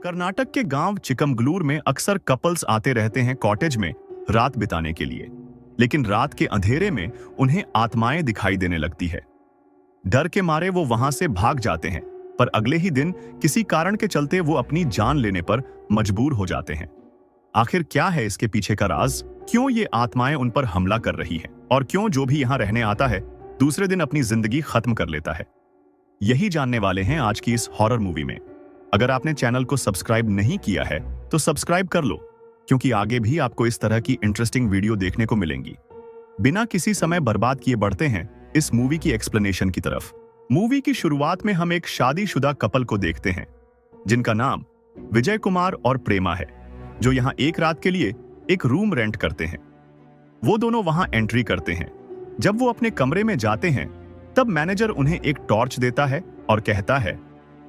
कर्नाटक के गांव चिकमगलूर में अक्सर कपल्स आते रहते हैं कॉटेज में रात बिताने के लिए। लेकिन रात के अंधेरे में उन्हें आत्माएं दिखाई देने लगती है। डर के मारे वो वहां से भाग जाते हैं, पर अगले ही दिन किसी कारण के चलते वो अपनी जान लेने पर मजबूर हो जाते हैं। आखिर क्या है इसके पीछे का राज? क्यों ये आत्माएं उन पर हमला कर रही हैं? और क्यों जो भी यहां रहने आता है दूसरे दिन अपनी जिंदगी खत्म कर लेता है? यही जानने वाले हैं आज की इस हॉरर मूवी में। अगर आपने चैनल को सब्सक्राइब नहीं किया है तो सब्सक्राइब कर लो, क्योंकि आगे भी आपको इस तरह की इंटरेस्टिंग वीडियो देखने को मिलेंगी। बिना किसी समय बर्बाद किए बढ़ते हैं इस मूवी की एक्सप्लेनेशन की तरफ। मूवी की शुरुआत में हम एक शादीशुदा कपल को देखते हैं जिनका नाम विजय कुमार और प्रेमा है, जो यहाँ एक रात के लिए एक रूम रेंट करते हैं। वो दोनों वहां एंट्री करते हैं। जब वो अपने कमरे में जाते हैं तब मैनेजर उन्हें एक टॉर्च देता है और कहता है,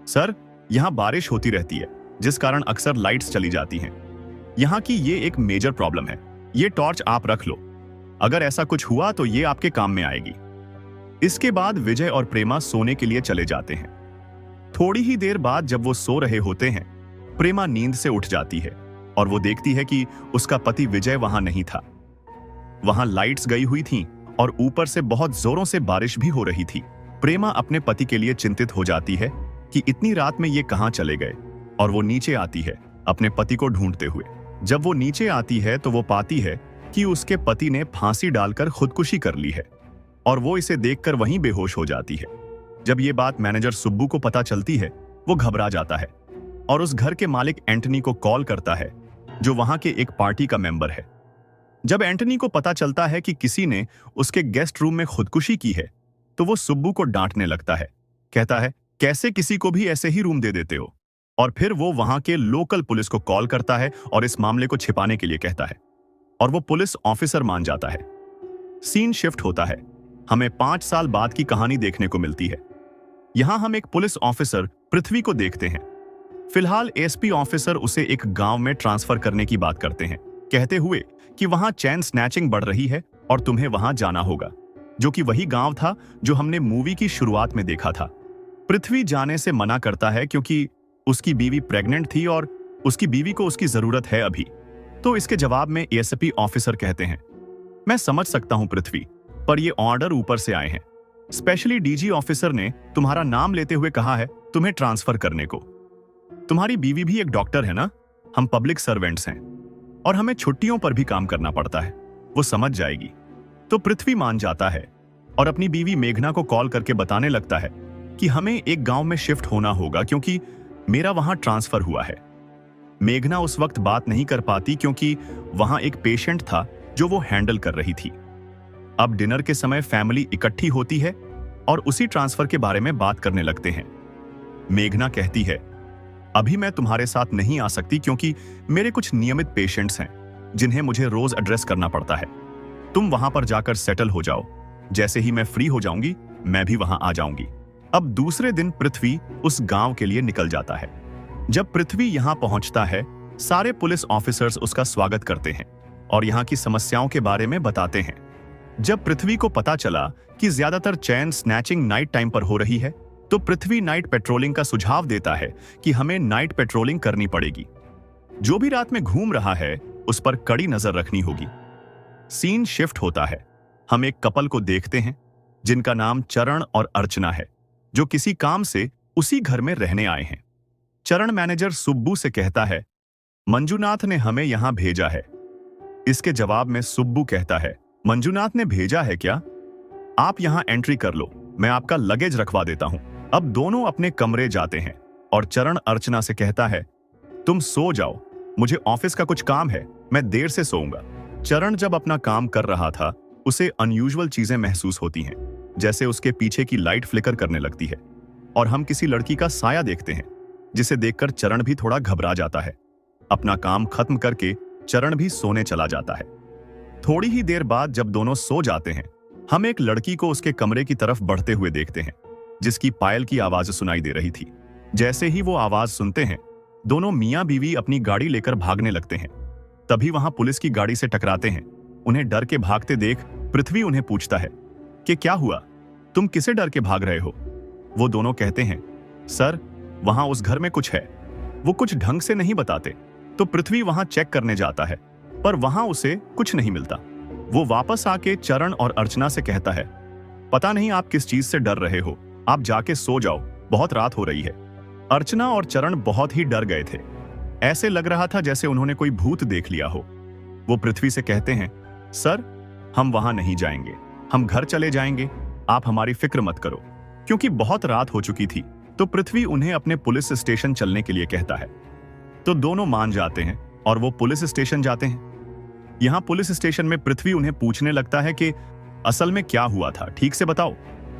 सर, यहाँ बारिश होती रहती है जिस कारण अक्सर लाइट्स चली जाती हैं। यहाँ की ये एक मेजर प्रॉब्लम है। ये टॉर्च आप रख लो, अगर ऐसा कुछ हुआ तो ये आपके काम में आएगी। इसके बाद विजय और प्रेमा सोने के लिए चले जाते हैं। थोड़ी ही देर बाद जब वो सो रहे होते हैं, प्रेमा नींद से उठ जाती है और वो देखती है कि उसका पति विजय वहां नहीं था। वहां लाइट्स गई हुई थीं और ऊपर से बहुत जोरों से बारिश भी हो रही थी। प्रेमा अपने पति के लिए चिंतित हो जाती है कि इतनी रात में ये कहां चले गए, और वो नीचे आती है अपने पति को ढूंढते हुए। जब वो नीचे आती है तो वो पाती है कि उसके पति ने फांसी डालकर खुदकुशी कर ली है, और वो इसे देखकर वहीं बेहोश हो जाती है। जब ये बात मैनेजर सुब्बू को पता चलती है, वो घबरा जाता है और उस घर के मालिक एंटनी को कॉल करता है, जो वहां के एक पार्टी का मेंबर है। जब एंटनी को पता चलता है कि किसी ने उसके गेस्ट रूम में खुदकुशी की है, तो वो सुब्बू को डांटने लगता है। कहता है, कैसे किसी को भी ऐसे ही रूम दे देते हो? और फिर वो वहां के लोकल पुलिस को कॉल करता है और इस मामले को छिपाने के लिए कहता है, और वो पुलिस ऑफिसर मान जाता है। सीन शिफ्ट होता है। हमें 5 साल बाद की कहानी देखने को मिलती है। यहां हम एक पुलिस ऑफिसर पृथ्वी को देखते हैं। फिलहाल एसपी ऑफिसर उसे एक गांव में ट्रांसफर करने की बात करते हैं, कहते हुए कि वहां चैन स्नैचिंग बढ़ रही है और तुम्हें वहां जाना होगा, जो कि वही गांव था जो हमने मूवी की शुरुआत में देखा था। पृथ्वी जाने से मना करता है क्योंकि उसकी बीवी प्रेग्नेंट थी और उसकी बीवी को उसकी जरूरत है अभी। तो इसके जवाब में एसपी ऑफिसर कहते हैं, मैं समझ सकता हूं पृथ्वी, पर ये ऑर्डर ऊपर से आए हैं। स्पेशली डीजी ऑफिसर ने तुम्हारा नाम लेते हुए कहा है तुम्हें ट्रांसफर करने को। तुम्हारी बीवी भी एक डॉक्टर है ना? हम पब्लिक सर्वेंट्स हैं और हमें छुट्टियों पर भी काम करना पड़ता है, वो समझ जाएगी। तो पृथ्वी मान जाता है और अपनी बीवी मेघना को कॉल करके बताने लगता है कि हमें एक गांव में शिफ्ट होना होगा क्योंकि मेरा वहां ट्रांसफर हुआ है। मेघना उस वक्त बात नहीं कर पाती क्योंकि वहां एक पेशेंट था जो वो हैंडल कर रही थी। अब डिनर के समय फैमिली इकट्ठी होती है और उसी ट्रांसफर के बारे में बात करने लगते हैं। मेघना कहती है, अभी मैं तुम्हारे साथ नहीं आ सकती क्योंकि मेरे कुछ नियमित पेशेंट्स हैं जिन्हें मुझे रोज एड्रेस करना पड़ता है। तुम वहां पर जाकर सेटल हो जाओ। जैसे ही मैं फ्री हो जाऊंगी मैं भी वहां आ जाऊंगी। अब दूसरे दिन पृथ्वी उस गांव के लिए निकल जाता है। जब पृथ्वी यहां पहुंचता है, सारे पुलिस ऑफिसर्स उसका स्वागत करते हैं और यहां की समस्याओं के बारे में बताते हैं। जब पृथ्वी को पता चला कि ज्यादातर चैन स्नैचिंग नाइट टाइम पर हो रही है, तो पृथ्वी नाइट पेट्रोलिंग का सुझाव देता है कि हमें नाइट पेट्रोलिंग करनी पड़ेगी। जो भी रात में घूम रहा है उस पर कड़ी नजर रखनी होगी। सीन शिफ्ट होता है। हम एक कपल को देखते हैं जिनका नाम चरण और अर्चना है, जो किसी काम से उसी घर में रहने आए हैं। चरण मैनेजर सुब्बू से कहता है, मंजुनाथ ने हमें यहां भेजा है। इसके जवाब में सुब्बू कहता है, मंजुनाथ ने भेजा है क्या? आप यहां एंट्री कर लो, मैं आपका लगेज रखवा देता हूं। अब दोनों अपने कमरे जाते हैं और चरण अर्चना से कहता है, तुम सो जाओ, मुझे ऑफिस का कुछ काम है, मैं देर से सोऊंगा। चरण जब अपना काम कर रहा था उसे अनयूजुअल चीजें महसूस होती हैं, जैसे उसके पीछे की लाइट फ्लिकर करने लगती है और हम किसी लड़की का साया देखते हैं, जिसे देखकर चरण भी थोड़ा घबरा जाता है। अपना काम खत्म करके चरण भी सोने चला जाता है। थोड़ी ही देर बाद जब दोनों सो जाते हैं, हम एक लड़की को उसके कमरे की तरफ बढ़ते हुए देखते हैं, जिसकी पायल की आवाज सुनाई दे रही थी। जैसे ही वो आवाज सुनते हैं, दोनों मियां बीवी अपनी गाड़ी लेकर भागने लगते हैं। तभी वहां पुलिस की गाड़ी से टकराते हैं। उन्हें डर के भागते देख पृथ्वी उन्हें पूछता है कि क्या हुआ, तुम किसे डर के भाग रहे हो? वो दोनों कहते हैं, सर, वहां उस घर में कुछ है। वो कुछ ढंग से नहीं बताते, तो पृथ्वी वहां चेक करने जाता है, पर वहां उसे कुछ नहीं मिलता। वो वापस आके चरण और अर्चना से कहता है, पता नहीं आप किस चीज से डर रहे हो, आप जाके सो जाओ, बहुत रात हो रही है। अर्चना और चरण बहुत ही डर गए थे। ऐसे लग रहा था जैसे उन्होंने कोई भूत देख लिया हो। वो पृथ्वी से कहते हैं, सर, हम वहां नहीं जाएंगे, हम घर चले जाएंगे, आप हमारी फिक्र मत करो। क्योंकि बहुत रात हो चुकी थी, तो पृथ्वी उन्हें अपने पुलिस स्टेशन चलने के लिए कहता है। तो दोनों मान जाते हैं और वो पुलिस स्टेशन जाते हैं। यहां पुलिस स्टेशन में पृथ्वी उन्हें पूछने लगता है कि असल में क्या हुआ था, ठीक से बताओ।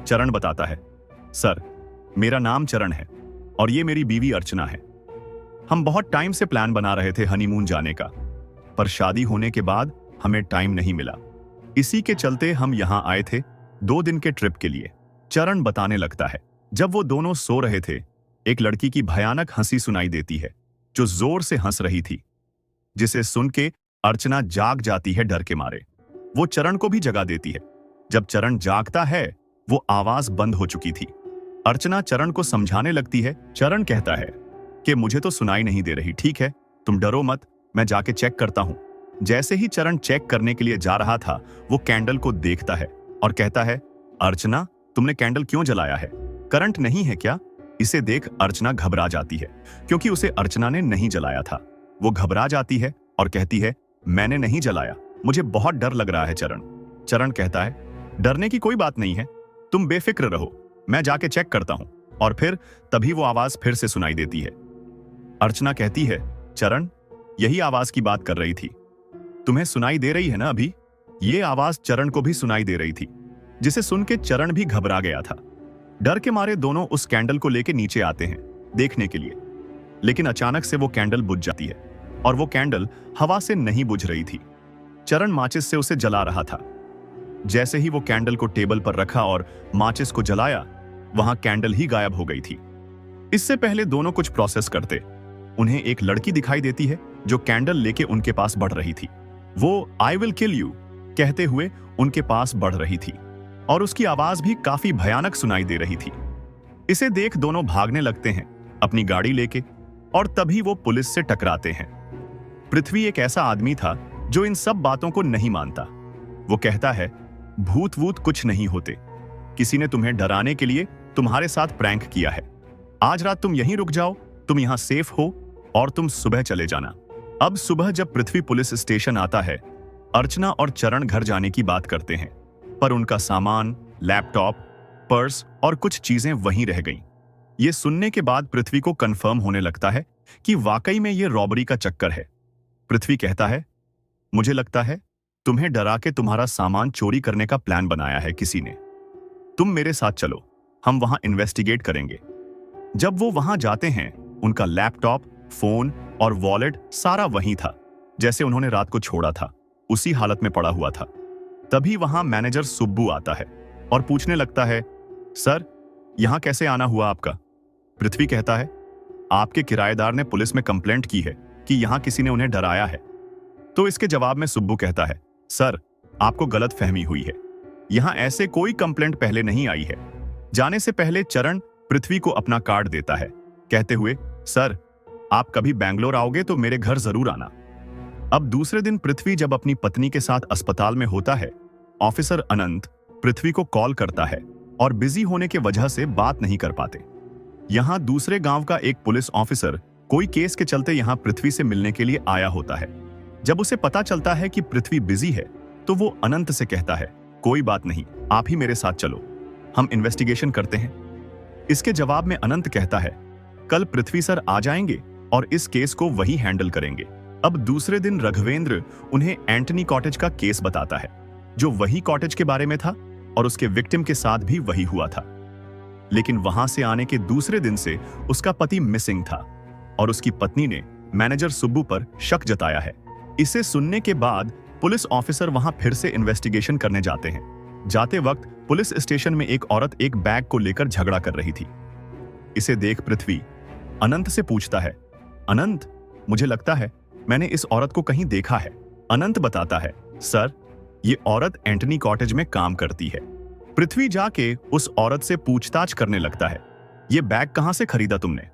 चरण बताता है, सर, मेरा नाम चरण है और ये मेरी बीवी अर्चना है। हम बहुत टाइम से प्लान बना रहे थे हनीमून जाने का, पर शादी होने के बाद हमें टाइम नहीं मिला। इसी के चलते हम यहां आए थे 2 दिन के ट्रिप के लिए। चरण बताने लगता है, जब वो दोनों सो रहे थे, एक लड़की की भयानक हंसी सुनाई देती है, जो जोर से हंस रही थी, जिसे सुन के अर्चना जाग जाती है डर के मारे। वो चरण को भी जगा देती है। जब चरण जागता है, वो आवाज बंद हो चुकी थी। अर्चना चरण को समझाने लगती है। चरण कहता है कि मुझे तो सुनाई नहीं दे रही, ठीक है, तुम डरो मत, मैं जाके चेक करता हूं। जैसे ही चरण चेक करने के लिए जा रहा था, वो कैंडल को देखता है और कहता है, अर्चना, तुमने कैंडल क्यों जलाया है? करंट नहीं है क्या? इसे देख अर्चना घबरा जाती है, क्योंकि उसे अर्चना ने नहीं जलाया था। वो घबरा जाती है और कहती है, मैंने नहीं जलाया, मुझे बहुत डर लग रहा है चरण। चरण कहता है, डरने की कोई बात नहीं है, तुम बेफिक्र रहो, मैं जाके चेक करता हूं। और फिर तभी वो आवाज फिर से सुनाई देती है। अर्चना कहती है, चरण, यही आवाज की बात कर रही थी, तुम्हें सुनाई दे रही है ना अभी? ये आवाज चरण को भी सुनाई दे रही थी, जिसे सुन के चरण भी घबरा गया था। डर के मारे दोनों उस कैंडल को लेके नीचे आते हैं देखने के लिए, लेकिन अचानक से वो कैंडल बुझ जाती है और वो कैंडल हवा से नहीं बुझ रही थी। चरण माचिस से उसे जला रहा था। जैसे ही वो कैंडल को टेबल पर रखा और माचिस को जलाया, वहां कैंडल ही गायब हो गई थी। इससे पहले दोनों कुछ प्रोसेस करते, उन्हें एक लड़की दिखाई देती है जो कैंडल लेके उनके पास बढ़ रही थी। वो आई विल किल यू कहते हुए उनके पास बढ़ रही थी और उसकी आवाज भी काफी भयानक सुनाई दे रही थी। इसे देख दोनों भागने लगते हैं अपनी गाड़ी लेके, और तभी वो पुलिस से टकराते हैं। पृथ्वी एक ऐसा आदमी था जो इन सब बातों को नहीं मानता। वो कहता है, भूत वूत कुछ नहीं होते, किसी ने तुम्हें डराने के लिए तुम्हारे साथ प्रैंक किया है। आज रात तुम यहीं रुक जाओ, तुम यहां सेफ हो और तुम सुबह चले जाना। अब सुबह जब पृथ्वी पुलिस स्टेशन आता है, अर्चना और चरण घर जाने की बात करते हैं, पर उनका सामान, लैपटॉप, पर्स और कुछ चीजें वहीं रह गईं। ये सुनने के बाद पृथ्वी को कंफर्म होने लगता है कि वाकई में ये रॉबरी का चक्कर है। पृथ्वी कहता है, मुझे लगता है तुम्हें डरा के तुम्हारा सामान चोरी करने का प्लान बनाया है किसी ने। तुम मेरे साथ चलो, हम वहां इन्वेस्टिगेट करेंगे। जब वो वहां जाते हैं, उनका लैपटॉप, फोन और वॉलेट सारा वहीं था, जैसे उन्होंने रात को छोड़ा था, उसी हालत में पड़ा हुआ था। तभी वहां मैनेजर सुब्बू आता है और पूछने लगता है, सर, यहां कैसे आना हुआ आपका? पृथ्वी कहता है, आपके किराएदार ने पुलिस में कंप्लेंट की है कि यहां किसी ने उन्हें डराया है। तो इसके जवाब में सुब्बू कहता है, सर, आपको गलत फहमी हुई है, यहां ऐसे कोई कंप्लेंट पहले नहीं आई है। जाने से पहले चरण पृथ्वी को अपना कार्ड देता है, कहते हुए, सर, आप कभी बैंगलोर आओगे तो मेरे घर जरूर आना। अब दूसरे दिन पृथ्वी जब अपनी पत्नी के साथ अस्पताल में होता है, ऑफिसर अनंत पृथ्वी को कॉल करता है और बिजी होने के वजह से बात नहीं कर पाते। यहां दूसरे गांव का एक पुलिस ऑफिसर कोई केस के चलते यहां पृथ्वी से मिलने के लिए आया होता है। जब उसे पता चलता है कि पृथ्वी बिजी है, तो वो अनंत से कहता है, कोई बात नहीं, आप ही मेरे साथ चलो, हम इन्वेस्टिगेशन करते हैं। इसके जवाब में अनंत कहता है, कल पृथ्वी सर आ जाएंगे और इस केस को वही हैंडल करेंगे। अब दूसरे दिन रघवेंद्र उन्हें एंटनी कॉटेज का केस बताता है, जो वही कॉटेज के बारे में था और उसके विक्टिम के साथ भी वही हुआ था। लेकिन वहां से आने के दूसरे दिन से उसका पति मिसिंग था और उसकी पत्नी ने मैनेजर सुब्बू पर शक जताया है। इसे सुनने के बाद पुलिस ऑफिसर वहां फिर से इन्वेस्टिगेशन करने जाते हैं। जाते वक्त पुलिस स्टेशन में एक औरत एक बैग को लेकर झगड़ा कर रही थी। इसे देख पृथ्वी अनंत से पूछता है, अनंत, मुझे लगता है मैंने इस औरत को कहीं देखा है। अनंत बताता है, सर, ये औरत एंटनी कॉटेज में काम करती है। पृथ्वी जाके उस औरत से पूछताछ करने लगता है, ये बैग कहां से खरीदा तुमने?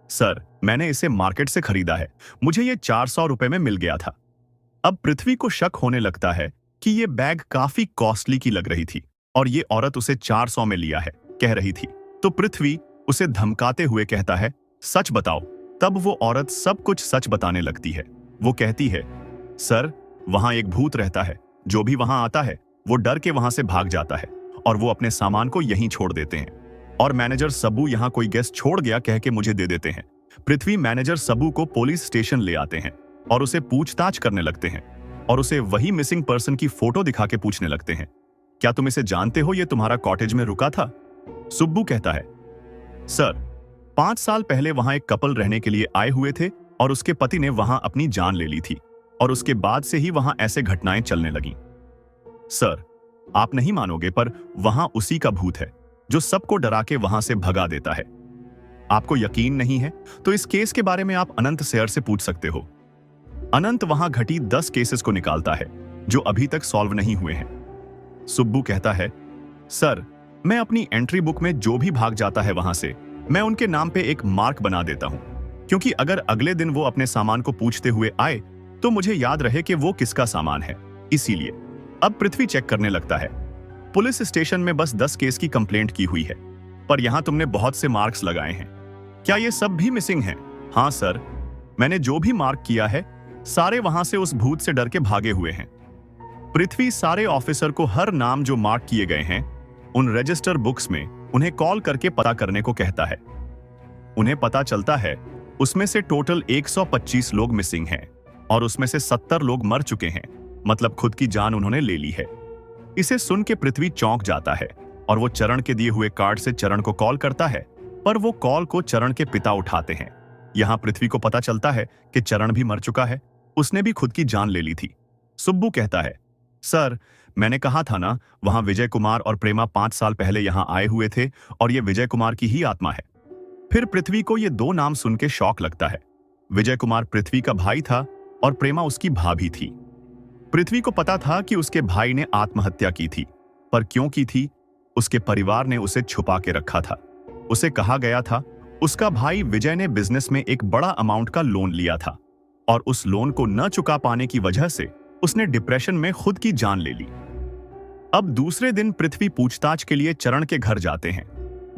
सर, मैंने इसे मार्केट से खरीदा है, मुझे ये 400 रुपए में मिल गया था। अब पृथ्वी को शक होने लगता है कि ये बैग काफी कॉस्टली की लग रही थी और ये औरत उसे 400 में लिया है कह रही थी। तो पृथ्वी उसे धमकाते हुए कहता है, सच बताओ। तब वो औरत सब कुछ सच बताने लगती है। वो कहती है, सर, वहां एक भूत रहता है, जो भी वहां आता है वो डर के वहां से भाग जाता है और वो अपने सामान को यहीं छोड़ देते हैं और मैनेजर सबू यहाँ कोई गेस्ट छोड़ गया कह के मुझे दे देते हैं। पृथ्वी मैनेजर सबू को पुलिस स्टेशन ले आते हैं और उसे पूछताछ करने लगते हैं और उसे वही मिसिंग पर्सन की फोटो दिखा के पूछने लगते हैं, क्या तुम इसे जानते हो, ये तुम्हारा कॉटेज में रुका था? सुब्बू कहता है, सर, 5 साल पहले वहां एक कपल रहने के लिए आए हुए थे और उसके पति ने वहां अपनी जान ले ली थी और उसके बाद से ही वहां ऐसे घटनाएं चलने लगीं। सर, आप नहीं मानोगे पर वहां उसी का भूत है जो सबको डरा के वहां से भगा देता है। आपको यकीन नहीं है तो इस केस के बारे में आप अनंत सर से पूछ सकते हो। अनंत वहां घटी 10 केसेस को निकालता है जो अभी तक सॉल्व नहीं हुए हैं। सुब्बू कहता है, सर, मैं अपनी एंट्री बुक में जो भी भाग जाता है वहां से मैं उनके नाम पे एक मार्क बना देता हूं, क्योंकि अगर अगले दिन वो अपने सामान को पूछते हुए आए तो मुझे याद रहे कि वो किसका सामान है। इसीलिए अब पृथ्वी चेक करने लगता है। पुलिस स्टेशन में बस 10 केस की कंप्लेंट की हुई है, पर यहां तुमने बहुत से मार्क्स लगाए हैं। क्या ये सब भी मिसिंग हैं? हाँ सर, मैंने जो भी मार्क किया है सारे वहां से उस भूत से डर के भागे हुए हैं। पृथ्वी सारे ऑफिसर को हर नाम जो मार्क किए गए हैं उन रजिस्टर बुक्स में उन्हें कॉल करके पता करने को कहता है। उन्हें पता चलता है उसमें से टोटल 125 लोग मिसिंग हैं और उसमें से 70 लोग मर चुके हैं, मतलब खुद की जान उन्होंने ले ली है। इसे सुन के पृथ्वी चौंक जाता है और वो चरण के दिए हुए कार्ड से चरण को कॉल करता है, पर वो कॉल को चरण के पिता उठाते हैं। यहां पृथ्वी को पता चलता है कि चरण भी मर चुका है, उसने भी खुद की जान ले ली थी। सुब्बू कहता है, सर, मैंने कहा था ना, वहां विजय कुमार और प्रेमा 5 साल पहले यहां आए हुए थे और ये विजय कुमार की ही आत्मा है। फिर पृथ्वी को ये 2 नाम सुन के शौक लगता है। विजय कुमार पृथ्वी का भाई था और प्रेमा उसकी भाभी थी। पृथ्वी को पता था कि उसके भाई ने आत्महत्या की थी, पर क्यों की थी उसके परिवार ने उसे छुपा के रखा था। उसे कहा गया था उसका भाई विजय ने बिजनेस में एक बड़ा अमाउंट का लोन लिया था और उस लोन को न चुका पाने की वजह से उसने डिप्रेशन में खुद की जान ले ली। अब दूसरे दिन पृथ्वी पूछताछ के लिए चरण के घर जाते हैं।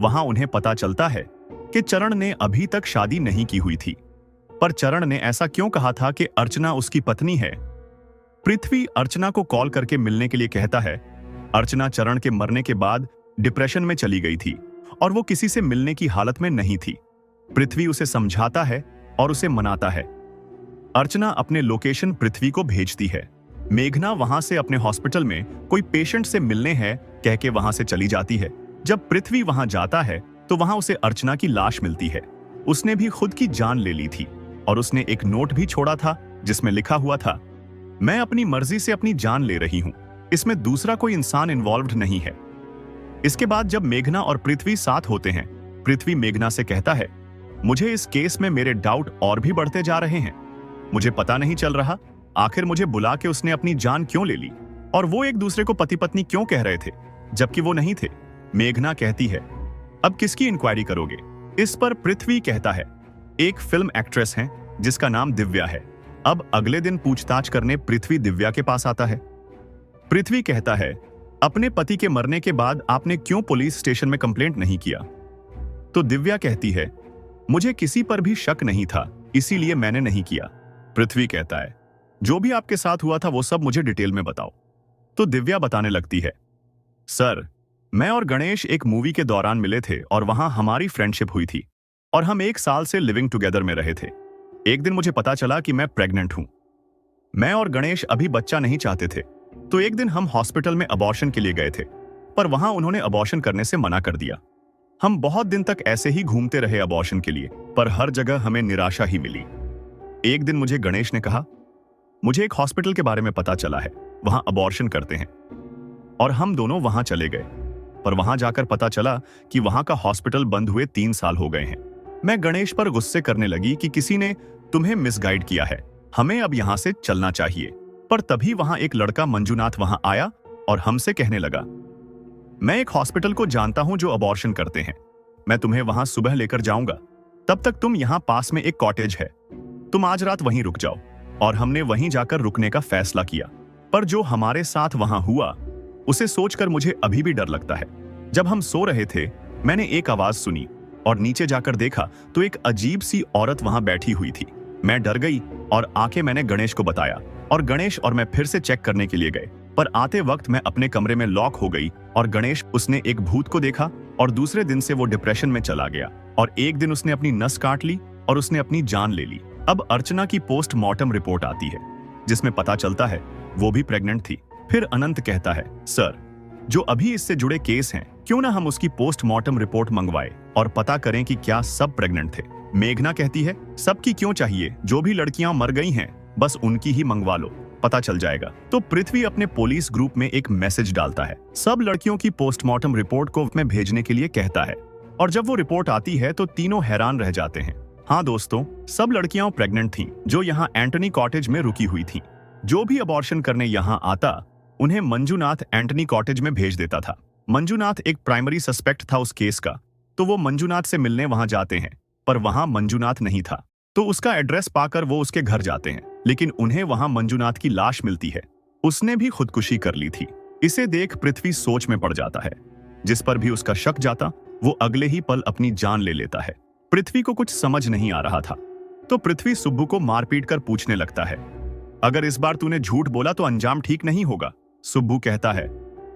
वहां उन्हें पता चलता है कि चरण ने अभी तक शादी नहीं की हुई थी, पर चरण ने ऐसा क्यों कहा था कि अर्चना उसकी पत्नी है। पृथ्वी अर्चना को कॉल करके मिलने के लिए कहता है। अर्चना चरण के मरने के बाद डिप्रेशन में चली गई थी और वो किसी से मिलने की हालत में नहीं थी। पृथ्वी उसे समझाता है और उसे मनाता है। अर्चना अपने लोकेशन पृथ्वी को भेजती है। मेघना वहां से अपने हॉस्पिटल में कोई पेशेंट से मिलने है कह के वहां से चली जाती है। जब पृथ्वी वहां जाता है तो वहां उसे अर्चना की लाश मिलती है। उसने भी खुद की जान ले ली थी और उसने एक नोट भी छोड़ा था जिसमें लिखा हुआ था, मैं अपनी मर्जी से अपनी जान ले रही हूं, इसमें दूसरा कोई इंसान इन्वॉल्व्ड नहीं है। इसके बाद जब मेघना और पृथ्वी साथ होते हैं, पृथ्वी मेघना से कहता है, मुझे इस केस में मेरे डाउट और भी बढ़ते जा रहे हैं। मुझे पता नहीं चल रहा आखिर मुझे बुला के उसने अपनी जान क्यों ले ली और वो एक दूसरे को पति पत्नी क्यों कह रहे थे जबकि वो नहीं थे। मेघना कहती है, अब किसकी इंक्वायरी करोगे? इस पर पृथ्वी कहता है, एक फिल्म एक्ट्रेस है जिसका नाम दिव्या है। अब अगले दिन पूछताछ करने पृथ्वी दिव्या के पास आता है। पृथ्वी कहता है, अपने पति के मरने के बाद आपने क्यों पुलिस स्टेशन में कंप्लेंट नहीं किया? तो दिव्या कहती है, मुझे किसी पर भी शक नहीं था, इसीलिए मैंने नहीं किया। पृथ्वी कहता है, जो भी आपके साथ हुआ था वो सब मुझे डिटेल में बताओ। तो दिव्या बताने लगती है, सर, मैं और गणेश एक मूवी के दौरान मिले थे और वहां हमारी फ्रेंडशिप हुई थी और हम 1 साल से लिविंग टुगेदर में रहे थे। एक दिन मुझे पता चला कि मैं प्रेग्नेंट हूं। मैं और गणेश अभी बच्चा नहीं चाहते थे, तो एक दिन हम हॉस्पिटल में अबॉर्शन के लिए गए थे, पर वहां उन्होंने अबॉर्शन करने से मना कर दिया। हम बहुत दिन तक ऐसे ही घूमते रहे अबॉर्शन के लिए, पर हर जगह हमें निराशा ही मिली। एक दिन मुझे गणेश ने कहा, मुझे एक हॉस्पिटल के बारे में पता चला है, वहां अबॉर्शन करते हैं, और हम दोनों वहां चले गए। पर वहां जाकर पता चला कि वहां का हॉस्पिटल बंद हुए 3 साल हो गए हैं। मैं गणेश पर गुस्से करने लगी कि किसी ने तुम्हें मिसगाइड किया है, हमें अब यहां से चलना चाहिए। पर तभी वहां एक लड़का मंजुनाथ वहां आया और हमसे कहने लगा, मैं एक हॉस्पिटल को जानता हूं जो अबॉर्शन करते हैं, मैं तुम्हें वहां सुबह लेकर जाऊंगा। तब तक तुम यहाँ पास में एक कॉटेज है, तुम आज रात वहीं रुक जाओ। और हमने वहीं जाकर रुकने का फैसला किया। पर जो हमारे साथ वहां हुआ उसे सोचकर मुझे अभी भी डर लगता है। जब हम सो रहे थे मैंने एक आवाज सुनी और नीचे जाकर देखा तो एक अजीब सी औरत वहां बैठी हुई थी। मैं डर गई और आके मैंने गणेश को बताया और गणेश और मैं फिर से चेक करने के लिए गए। पर आते वक्त मैं अपने कमरे में लॉक हो गई और गणेश उसने एक भूत को देखा और दूसरे दिन से वो डिप्रेशन में चला गया और एक दिन उसने अपनी नस काट ली और उसने अपनी जान ले ली। अब अर्चना की पोस्टमार्टम रिपोर्ट आती है जिसमें पता चलता है वो भी प्रेग्नेंट थी। फिर अनंत कहता है, सर जो अभी इससे जुड़े केस हैं क्यों ना हम उसकी पोस्टमार्टम रिपोर्ट मंगवाए और पता करें कि क्या सब प्रेग्नेंट थे। मेघना कहती है, सबकी क्यों चाहिए, जो भी लड़कियां मर गई हैं बस उनकी ही मंगवा लो, पता चल जाएगा। तो पृथ्वी अपने पुलिस ग्रुप में एक मैसेज डालता है, सब लड़कियों की पोस्टमार्टम रिपोर्ट को में भेजने के लिए कहता है। और जब वो रिपोर्ट आती है तो तीनों हैरान रह जाते हैं। हाँ दोस्तों, सब लड़कियां प्रेग्नेंट थीं जो यहाँ एंटनी कॉटेज में रुकी हुई थीं। जो भी अबॉर्शन करने यहाँ आता उन्हें मंजूनाथ एंटनी कॉटेज में भेज देता था। मंजूनाथ एक प्राइमरी सस्पेक्ट था उस केस का, तो वो मंजूनाथ से मिलने वहां जाते हैं, पर वहां मंजूनाथ नहीं था। तो उसका एड्रेस पाकर वो उसके घर जाते हैं, लेकिन उन्हें वहां मंजूनाथ की लाश मिलती है। उसने भी खुदकुशी कर ली थी। इसे देख पृथ्वी सोच में पड़ जाता है। जिस पर भी उसका शक जाता वो अगले ही पल अपनी जान ले लेता है। पृथ्वी को कुछ समझ नहीं आ रहा था, तो पृथ्वी सुब्बू को मारपीट कर पूछने लगता है, अगर इस बार तूने झूठ बोला तो अंजाम ठीक नहीं होगा। सुब्बू कहता है,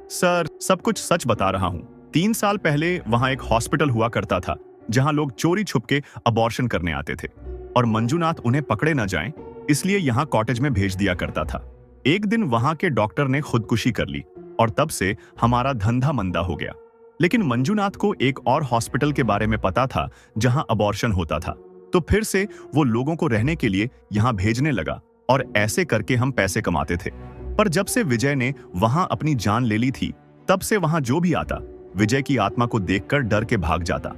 सर सब कुछ सच बता रहा हूं। 3 साल पहले वहां एक हॉस्पिटल हुआ करता था जहां लोग चोरी छुपके अबॉर्शन करने आते थे और मंजूनाथ उन्हें पकड़े न जाएं, इसलिए यहां कॉटेज में भेज दिया करता था। एक दिन वहां के डॉक्टर ने खुदकुशी कर ली और तब से हमारा धंधा मंदा हो गया। लेकिन मंजूनाथ को एक और हॉस्पिटल के बारे में पता था जहां अबॉर्शन होता था, तो फिर से वो लोगों को रहने के लिए यहां भेजने लगा और ऐसे करके हम पैसे कमाते थे। पर जब से विजय ने वहां अपनी जान ले ली थी तब से वहां जो भी आता विजय की आत्मा को देखकर डर के भाग जाता।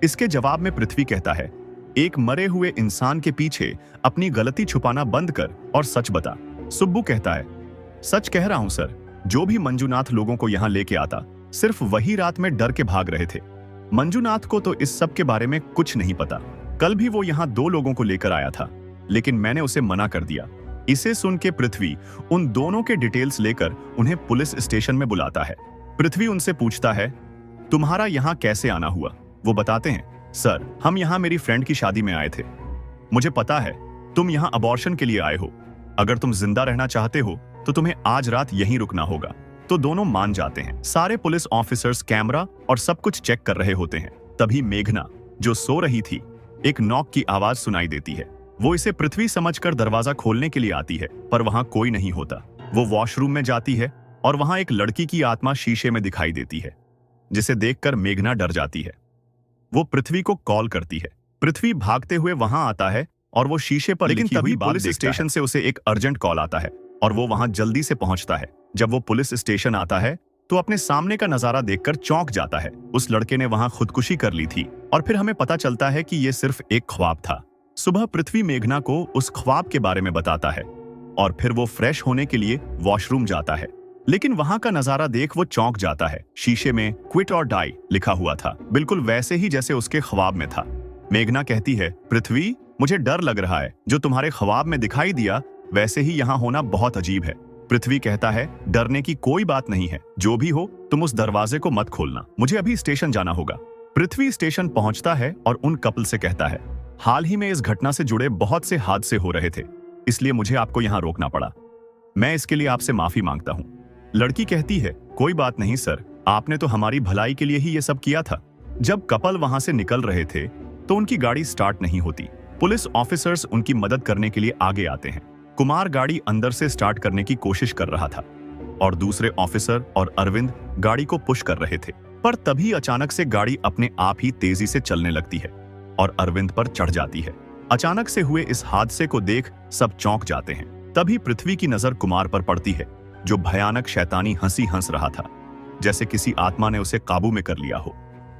इसके जवाब में पृथ्वी कहता है, एक मरे हुए इंसान के पीछे अपनी गलती छुपाना बंद कर और सच बता। सुब्बू कहता है, सच कह रहा हूं सर, जो भी मंजूनाथ लोगों को यहां लेके आता सिर्फ वही रात में डर के भाग रहे थे। मंजूनाथ को तो इस सब के बारे में कुछ नहीं पता। कल भी वो यहाँ 2 लोगों को लेकर आया था, लेकिन मैंने उसे मना कर दिया। इसे सुन के पृथ्वी उन दोनों के डिटेल्स लेकर उन्हें पुलिस स्टेशन में बुलाता है। पृथ्वी उनसे पूछता है, तुम्हारा यहाँ कैसे आना हुआ? वो बताते हैं, सर हम यहाँ मेरी फ्रेंड की शादी में आए थे। मुझे पता है तुम यहाँ अबॉर्शन के लिए आए हो। अगर तुम जिंदा रहना चाहते हो तो तुम्हें आज रात यहीं रुकना होगा। तो दोनों मान जाते हैं। सारे पुलिस ऑफिसर्स कैमरा और सब कुछ चेक कर रहे होते हैं। तभी मेघना जो सो रही थी, एक नॉक की आवाज सुनाई देती है। वो इसे पृथ्वी समझकर दरवाजा खोलने के लिए आती है, पर वहां कोई नहीं होता। वो वॉशरूम में जाती है और वहां एक लड़की की आत्मा शीशे में दिखाई देती है, जिसे देखकर मेघना डर जाती है। वो पृथ्वी को कॉल करती है। पृथ्वी भागते हुए वहां आता है और वो शीशे पर लिखी हुई पुलिस स्टेशन से उसे एक अर्जेंट कॉल आता है और वो वहां जल्दी से पहुंचता है। जब वो पुलिस स्टेशन आता है तो अपने सामने का नजारा देखकर चौंक जाता है। उस लड़के ने वहां खुदकुशी कर ली थी और फिर हमें पता चलता है कि ये सिर्फ एक ख्वाब था। सुबह पृथ्वी मेघना को उस ख्वाब के बारे में बताता है और फिर वो फ्रेश होने के लिए वॉशरूम जाता है, लेकिन वहां का नजारा देख वो चौंक जाता है। शीशे में क्विट और डाई लिखा हुआ था, बिल्कुल वैसे ही जैसे उसके ख्वाब में था। मेघना कहती है, पृथ्वी मुझे डर लग रहा है, जो तुम्हारे ख्वाब में दिखाई दिया वैसे ही यहाँ होना बहुत अजीब है। पृथ्वी कहता है, डरने की कोई बात नहीं है, जो भी हो तुम उस दरवाजे को मत खोलना, मुझे अभी स्टेशन जाना होगा। पृथ्वी स्टेशन पहुंचता है और उन कपल से कहता है, हाल ही में इस घटना से जुड़े बहुत से हादसे हो रहे थे, इसलिए मुझे आपको यहाँ रोकना पड़ा। मैं इसके लिए आपसे माफी मांगता हूँ। लड़की कहती है, कोई बात नहीं सर, आपने तो हमारी भलाई के लिए ही ये सब किया था। जब कपल वहां से निकल रहे थे तो उनकी गाड़ी स्टार्ट नहीं होती। पुलिस ऑफिसर्स उनकी मदद करने के लिए आगे आते हैं। कुमार गाड़ी अंदर से स्टार्ट करने की कोशिश कर रहा था और दूसरे ऑफिसर और अरविंद गाड़ी को पुश कर रहे थे, पर तभी अचानक से गाड़ी अपने आप ही तेजी से चलने लगती है और अरविंद पर चढ़ जाती है। अचानक से हुए इस हादसे को देख सब चौंक जाते हैं। तभी पृथ्वी की नजर कुमार पर पड़ती है, जो भयानक शैतानी हंसी हंस रहा था, जैसे किसी आत्मा ने उसे काबू में कर लिया हो।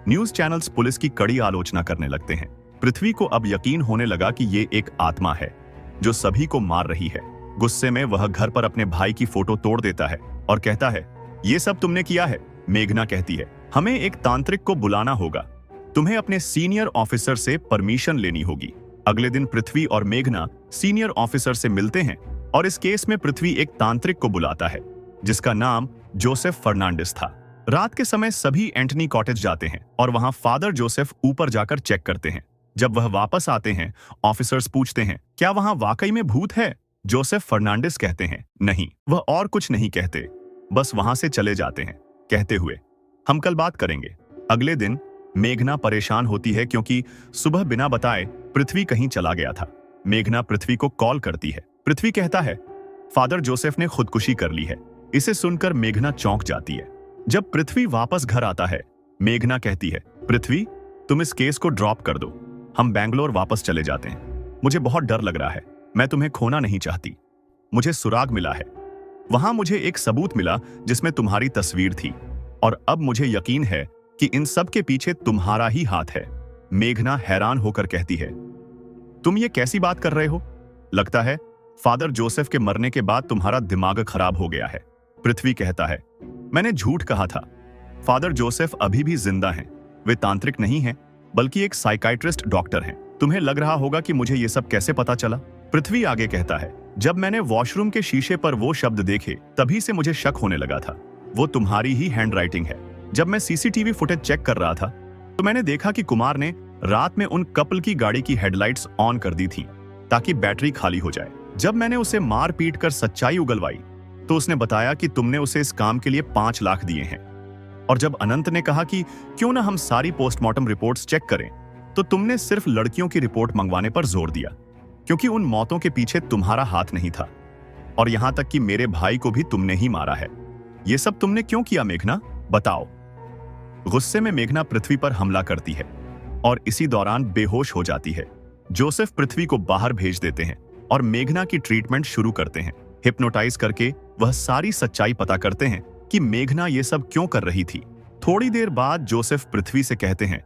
न्यूज चैनल्स पुलिस की कड़ी आलोचना करने लगते हैं। पृथ्वी को अब यकीन होने लगा कि ये एक आत्मा है जो सभी को मार रही है। गुस्से में वह घर पर अपने भाई की फोटो तोड़ देता है और कहता है, ये सब तुमने किया है। मेघना कहती है, हमें एक तांत्रिक को बुलाना होगा। तुम्हें अपने सीनियर ऑफिसर से परमिशन लेनी होगी। अगले दिन पृथ्वी और मेघना सीनियर ऑफिसर से मिलते हैं और इस केस में पृथ्वी एक तांत्रिक को बुलाता है जिसका नाम जोसेफ फर्नांडिस था। रात के समय सभी एंटनी कॉटेज जाते हैं और वहां फादर जोसेफ ऊपर जाकर चेक करते हैं। जब वह वापस आते हैं, ऑफिसर्स पूछते हैं, क्या वहां वाकई में भूत है? जोसेफ फर्नांडिस कहते हैं, नहीं। वह और कुछ नहीं कहते, बस वहां से चले जाते हैं कहते हुए, हम कल बात करेंगे। अगले दिन मेघना परेशान होती है क्योंकि सुबह बिना बताए पृथ्वी कहीं चला गया था। मेघना पृथ्वी को कॉल करती है। पृथ्वी कहता है, फादर जोसेफ ने खुदकुशी कर ली है। इसे सुनकर मेघना चौंक जाती है। जब पृथ्वी वापस घर आता है, मेघना कहती है, पृथ्वी तुम इस केस को ड्रॉप कर दो, हम बैंगलोर वापस चले जाते हैं। मुझे बहुत डर लग रहा है, मैं तुम्हें खोना नहीं चाहती। मुझे सुराग मिला है, वहां मुझे एक सबूत मिला जिसमें तुम्हारी तस्वीर थी और अब मुझे यकीन है कि इन सब के पीछे तुम्हारा ही हाथ है। मेघना हैरान होकर कहती है, तुम ये कैसी बात कर रहे हो? लगता है फादर जोसेफ के मरने के बाद तुम्हारा दिमाग खराब हो गया है। पृथ्वी कहता है, मैंने झूठ कहा था। फादर जोसेफ अभी भी जिंदा हैं। वे तांत्रिक नहीं हैं, बल्कि एक साइकाइट्रिस्ट डॉक्टर हैं। तुम्हें लग रहा होगा कि मुझे ये सब कैसे पता चला? पृथ्वी आगे कहता है, जब मैंने वॉशरूम के शीशे पर वो शब्द देखे तभी से मुझे शक होने लगा था। वो तुम्हारी ही हैंडराइटिंग है। जब मैं सीसीटीवी फुटेज चेक कर रहा था तो मैंने देखा कि कुमार ने रात में उन कपल की गाड़ी की हेडलाइट्स ऑन कर दी थी ताकि बैटरी खाली हो जाए। जब मैंने उसे मार पीट कर सच्चाई उगलवाई तो उसने बताया कि तुमने उसे इस काम के लिए 5 लाख दिए हैं। और जब अनंत ने कहा कि क्यों ना हम सारी पोस्टमार्टम रिपोर्ट्स चेक करें, तो तुमने सिर्फ लड़कियों की रिपोर्ट मंगवाने पर जोर दिया क्योंकि उन मौतों के पीछे तुम्हारा हाथ नहीं था। और यहां तक कि मेरे भाई को भी तुमने ही मारा है। ये सब तुमने क्यों किया मेघना? बताओ। गुस्से में मेघना पृथ्वी पर हमला करती है और इसी दौरान बेहोश हो जाती है। जोसेफ पृथ्वी को बाहर भेज देते हैं और मेघना की ट्रीटमेंट शुरू करते हैं। हिप्नोटाइज करके वह सारी सच्चाई पता करते हैं कि मेघना ये सब क्यों कर रही थी। थोड़ी देर बाद जोसेफ पृथ्वी से कहते हैं,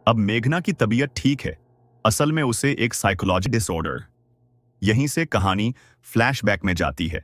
अब मेघना की तबीयत ठीक है, असल में उसे एक साइकोलॉजी डिसऑर्डर। यहीं से कहानी फ्लैशबैक में जाती है।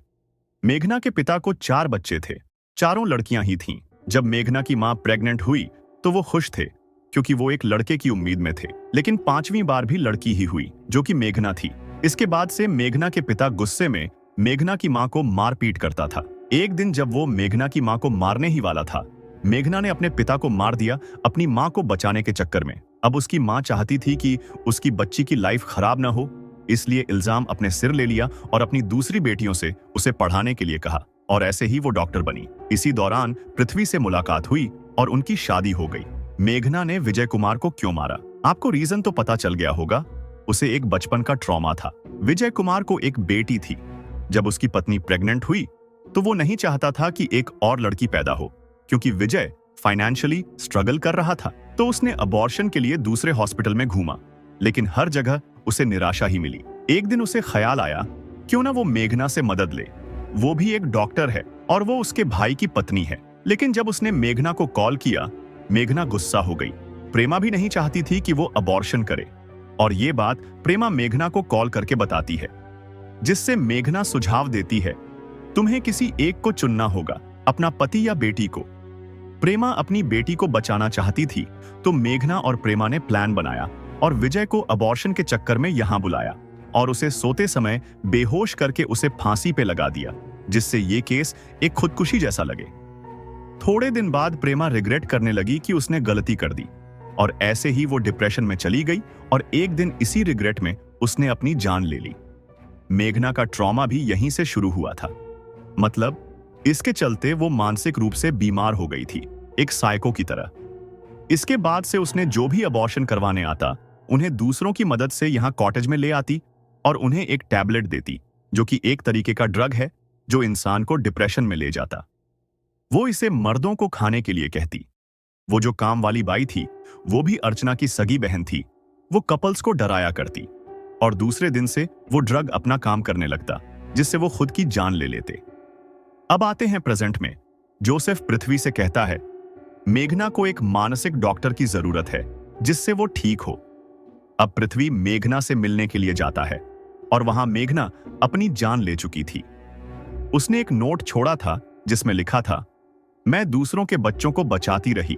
मेघना के पिता को 4 बच्चे थे, चारों लड़कियां ही थीं। जब मेघना की मां प्रेग्नेंट हुई तो वो खुश थे क्योंकि वो एक लड़के की उम्मीद में थे, लेकिन 5वीं बार भी लड़की ही हुई जो कि मेघना थी। इसके बाद से मेघना के पिता गुस्से में मेघना की मां को मारपीट करता था। एक दिन जब वो मेघना की मां को मारने ही वाला था, मेघना ने अपने पिता को मार दिया अपनी मां को बचाने के चक्कर में। अब उसकी मां चाहती थी कि उसकी बच्ची की लाइफ खराब ना हो, इसलिए इल्जाम अपने सिर ले लिया और अपनी दूसरी बेटियों से उसे पढ़ाने के लिए कहा और ऐसे ही वो डॉक्टर बनी। इसी दौरान पृथ्वी से मुलाकात हुई और उनकी शादी हो गई। मेघना ने विजय कुमार को क्यों मारा? आपको रीजन तो पता चल गया होगा। उसे एक बचपन का ट्रॉमा था। विजय कुमार को एक बेटी थी। जब उसकी पत्नी प्रेग्नेंट हुई तो वो नहीं चाहता था कि एक और लड़की पैदा हो क्योंकि विजय फाइनेंशियली स्ट्रगल कर रहा था। तो उसने अबॉर्शन के लिए दूसरे हॉस्पिटल में घूमा, लेकिन हर जगह उसे निराशा ही मिली। एक दिन उसे ख्याल आया, क्यों ना वो मेघना से मदद ले। वो भी एक डॉक्टर है और वो उसके भाई की पत्नी है। लेकिन जब उसने मेघना को कॉल किया, मेघना गुस्सा हो गई। प्रेमा भी नहीं चाहती थी कि वो अबॉर्शन करे और ये बात प्रेमा मेघना को कॉल करके बताती है, जिससे मेघना सुझाव देती है, तुम्हें किसी एक को चुनना होगा, अपना पति या बेटी को। प्रेमा अपनी बेटी को बचाना चाहती थी, तो मेघना और प्रेमा ने प्लान बनाया और विजय को अबॉर्शन के चक्कर में यहां बुलाया और उसे सोते समय बेहोश करके उसे फांसी पे लगा दिया, जिससे ये केस एक खुदकुशी जैसा लगे। थोड़े दिन बाद प्रेमा रिग्रेट करने लगी कि उसने गलती कर दी और ऐसे ही वो डिप्रेशन में चली गई और एक दिन इसी रिग्रेट में उसने अपनी जान ले ली। मेघना का ट्रॉमा भी यहीं से शुरू हुआ था। मतलब इसके चलते वो मानसिक रूप से बीमार हो गई थी, एक साइको की तरह। इसके बाद से उसने जो भी अबॉर्शन करवाने आता, उन्हें दूसरों की मदद से यहाँ कॉटेज में ले आती और उन्हें एक टैबलेट देती, जो कि एक तरीके का ड्रग है जो इंसान को डिप्रेशन में ले जाता। वो इसे मर्दों को खाने के लिए कहती। वो जो काम वाली बाई थी, वो भी अर्चना की सगी बहन थी। वो कपल्स को डराया करती और दूसरे दिन से वो ड्रग अपना काम करने लगता, जिससे वो खुद की जान ले लेते। अब आते हैं प्रेजेंट में। जोसेफ पृथ्वी से कहता है, मेघना को एक मानसिक डॉक्टर की जरूरत है जिससे वो ठीक हो। अब पृथ्वी मेघना से मिलने के लिए जाता है और वहां मेघना अपनी जान ले चुकी थी। उसने एक नोट छोड़ा था जिसमें लिखा था, मैं दूसरों के बच्चों को बचाती रही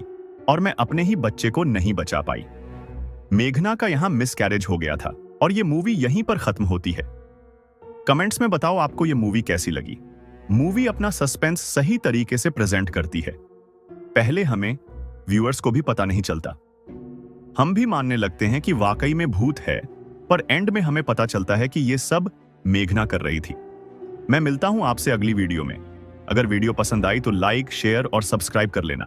और मैं अपने ही बच्चे को नहीं बचा पाई। मेघना का यहां मिसकैरेज हो गया था और ये मूवी यहीं पर खत्म होती है। कमेंट्स में बताओ आपको ये मूवी कैसी लगी। मूवी अपना सस्पेंस सही तरीके से प्रेजेंट करती है। पहले हमें व्यूअर्स को भी पता नहीं चलता, हम भी मानने लगते हैं कि वाकई में भूत है, पर एंड में हमें पता चलता है कि ये सब मेघना कर रही थी। मैं मिलता हूं आपसे अगली वीडियो में। अगर वीडियो पसंद आई तो लाइक, शेयर और सब्सक्राइब कर लेना।